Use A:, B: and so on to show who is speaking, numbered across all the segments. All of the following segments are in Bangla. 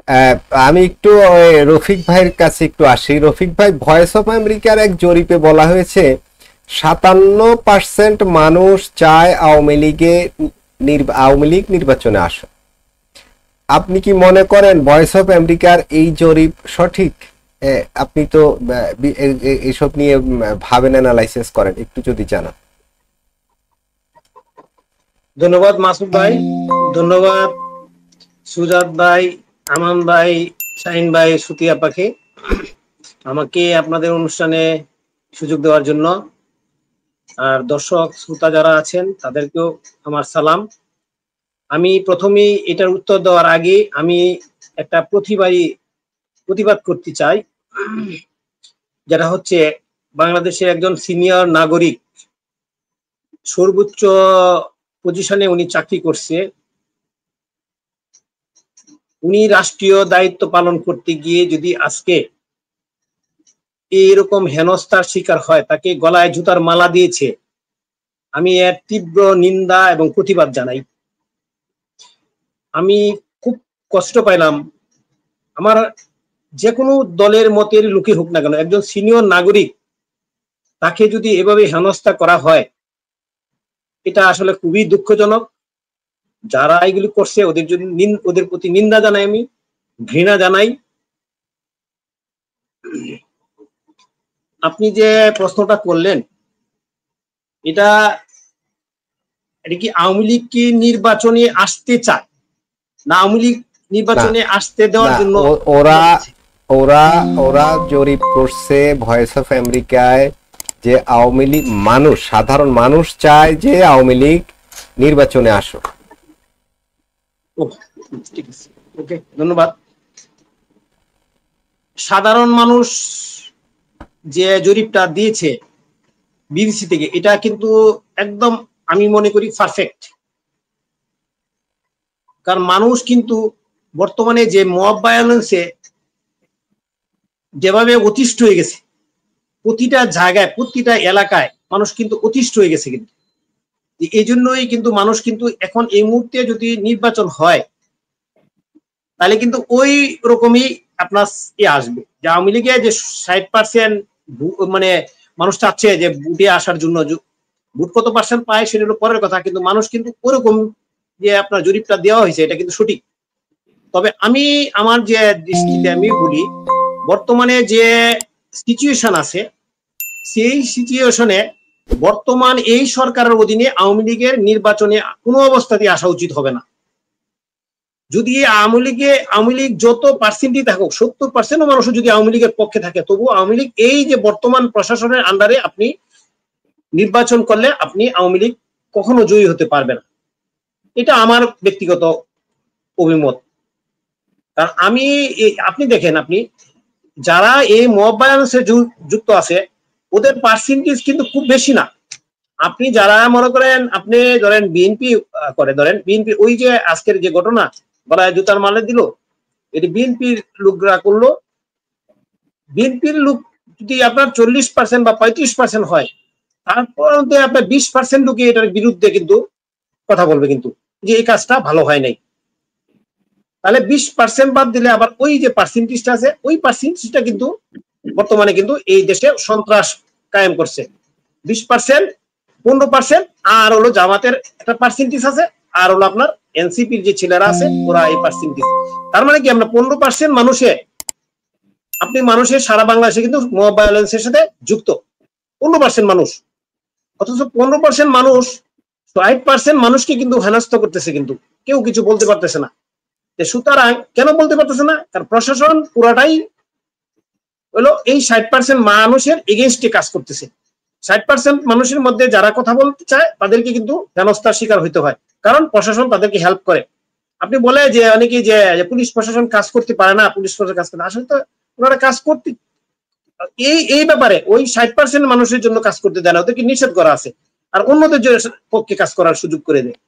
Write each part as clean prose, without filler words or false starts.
A: আহ, আমি একটু রফিক ভাইয়ের কাছে একটু আসি। রফিক ভাই, ভয়েস অফ আমেরিকার এক জরিপে বলা হয়েছে 57% মানুষ চায় আওয়ামী লীগ নির্বাচনে আসুক। আপনি কি মনে করেন ভয়েস অফ আমেরিকার এই জরিপ সঠিক? আপনি তো এসব নিয়ে ভাবেন, অ্যানালাইসিস করেন, একটু যদি জানান।
B: ধন্যবাদ মাসুদ ভাই, ধন্যবাদ সুজাত ভাই, আমান ভাই, শাহিন ভাই, সুতিয়া পাখি, আমাকে আপনাদের অনুষ্ঠানে সুযোগ দেওয়ার জন্য। আর দর্শক শ্রোতা যারা আছেন তাদেরকেও আমার সালাম। আমি প্রথমেই এটার উত্তর দেওয়ার আগে আমি একটা প্রতিবাদ করতে চাই, যেটা হচ্ছে বাংলাদেশের একজন সিনিয়র নাগরিক, সর্বোচ্চ পজিশনে উনি চাকরি করছে, উনি রাষ্ট্রীয় দায়িত্ব পালন করতে গিয়ে যদি আজকে এইরকম হেনস্থার শিকার হয়, তাকে গলায় জুতার মালা দিয়েছে, আমি এর তীব্র নিন্দা এবং প্রতিবাদ জানাই। আমি খুব কষ্ট পাইলাম, আমার যে কোনো দলের মতের লোকই হোক না কেন, একজন সিনিয়র নাগরিক তাকে যদি এভাবে হেনস্থা করা হয়, এটা আসলে খুবই দুঃখজনক। যারা এগুলি করছে ওদের প্রতি নিন্দা জানাই, আমি ঘৃণা জানাই। আপনি যে প্রশ্নটা করলেন, এটা কি আওয়ামী লীগ কি নির্বাচনে আসতে চায় না আওয়ামী লীগ নির্বাচনে আসতে দেওয়ার জন্য?
A: ওরা ওরা ওরা জরিপ করছে ভয়েস অফ আমেরিকায় যে আওয়ামী লীগ সাধারণ মানুষ চায় যে আওয়ামী লীগ নির্বাচনে আসুক।
B: ঠিক আছে, ওকে, ধন্যবাদ। সাধারণ মানুষ যে জরিপটা দিয়েছে বিবিসি থেকে, এটা কিন্তু একদম আমি মনে করি পারফেক্ট। কারণ মানুষ কিন্তু বর্তমানে যে মব ভায়োলেন্সে যেভাবে অতিষ্ঠ হয়ে গেছে, প্রতিটা জায়গায় প্রতিটা এলাকায় মানুষ কিন্তু অতিষ্ঠ হয়ে গেছে। কিন্তু এই জন্যই কিন্তু মানুষ কিন্তু এখন এই মুহূর্তে যদি নির্বাচন হয়, তাহলে কিন্তু ওই রকমই আপনার আসবে যে আওয়ামী লীগে যে 60% মানে মানুষ চাচ্ছে যে ভোটে আসার জন্য, ভোট কত পার্সেন্ট পায় সেটা হলো পরের কথা, কিন্তু মানুষ কিন্তু ওরকম যে আপনার জরিপটা দেওয়া হয়েছে এটা কিন্তু সঠিক। তবে আমি আমার যে দৃষ্টিতে আমি বলি, বর্তমানে যে সিচুয়েশন আছে, সেই সিচুয়েশনে বর্তমান এই সরকারের অধীনে আওয়ামী লীগের নির্বাচনে কোনো অবস্থাতেই আসা উচিত হবে না। যদি আওয়ামী লীগ যত পার্সেন্টই থাকুক, 70% মানুষ যদি আওয়ামী লীগের পক্ষে থাকে, তবু আওয়ামী লীগ এই যে বর্তমান প্রশাসনের আন্ডারে আপনি নির্বাচন করলে আপনি আওয়ামী লীগ কখনো জয়ী হতে পারবে না। এটা আমার ব্যক্তিগত অভিমত। কারণ আপনি দেখেন, আপনি যারা এই মব ভায়োলেন্সে যুক্ত আছে ওদের পার্সেন্টেজ কিন্তু খুব বেশি না। আপনি যারা মনে করেন, আপনি ধরেন বিএনপি করে, ধরেন বিএনপি ওই যে আজকের যে ঘটনা গলায় জুতার মালা দিল, এটি বিএনপির লোকরা করলো। বিএনপির লোক যদি আপনার 40% বা 35% হয়, তারপর আপনার 20% লোকে এটার বিরুদ্ধে কিন্তু কথা বলবে, কিন্তু যে এই কাজটা ভালো হয় নাই। তাহলে 20% বাদ দিলে আবার ওই যে পার্সেন্টেজটা আছে, ওই পার্সেন্টেজটা কিন্তু বর্তমানে কিন্তু এই দেশে সন্ত্রাস কায়েম করছে। 20%, 15%, আর হলো জামাতের একটা পার্সেন্টেজ আছে, আর হলো আপনার এনসিপির যে ছেলেরা আছে ওরা এই পার্সেন্টেজ। তার মানে কি আমরা 15% মানুষের সারা বাংলাদেশে কিন্তু মব ভায়োলেন্সের সাথে যুক্ত 15% মানুষ, অথচ 15% মানুষ 60% মানুষকে কিন্তু হেনস্থা করতেছে, কিন্তু কেউ কিছু বলতে পারতেছে না। সুতরাং কেন বলতে পারতেছে না? কারণ প্রশাসন পুরাটাই হলো এই 60% মানুষের এগেইনস্টে কাজ করতেছে। 60% মানুষের মধ্যে যারা কথা বলতে চায় তাদেরকে কিন্তু হেনস্থার শিকার হইতে হয়, কারণ প্রশাসন তাদেরকে হেল্প করে। আপনি বলে যে অনেকে যে পুলিশ প্রশাসন কাজ করতে পারে না, পুলিশ প্রশাসন কাজ করে, আসলে তো ওনারা কাজ করতে, এই ব্যাপারে ওই 60% মানুষের জন্য কাজ করতে দেয় না, ওদেরকে নিষেধ করা আছে, আর অন্যদের পক্ষে কাজ করার সুযোগ করে দেয়।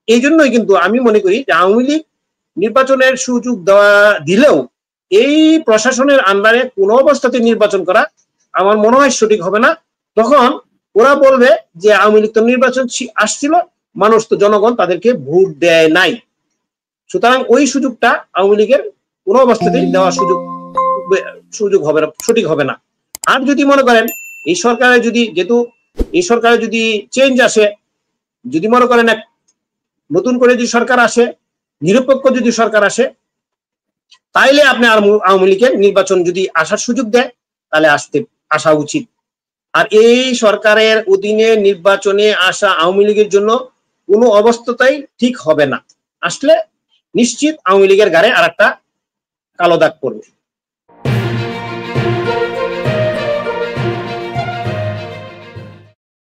B: এই জন্যই কিন্তু আমি মনে করি যে আওয়ামী লীগ নির্বাচনের সুযোগ দিলেও এই প্রশাসনের আন্ডারে কোনো অবস্থাতে নির্বাচন করা আমার মনে হয় সঠিক হবে না। তখন ওরা বলবে যে আওয়ামী লীগ তো নির্বাচন আসছিল, মানুষ তো জনগণ তাদেরকে ভোট দেয় নাই, সুতরাং ওই সুযোগটা আওয়ামী লীগের কোনো অবস্থাতেই দেওয়ার সুযোগ হবে না, সঠিক হবে না। আর যদি মনে করেন এই সরকারে যদি, যেহেতু এই সরকারে যদি চেঞ্জ আসে, যদি মনে করেন এক নতুন করে যদি সরকার আসে, নিরপেক্ষ যদি সরকার আসে, তাইলে আপনি আওয়ামী লীগের নির্বাচন যদি আসার সুযোগ দেয় তাহলে আসা উচিত। আর এই সরকারের অধীনে নির্বাচনে আসা আওয়ামী লীগের জন্য কোনো অবস্থাতেই ঠিক হবে না। আসলে নিশ্চিত আওয়ামী লীগের গাড়ে আর একটা কালো দাগ পড়বে।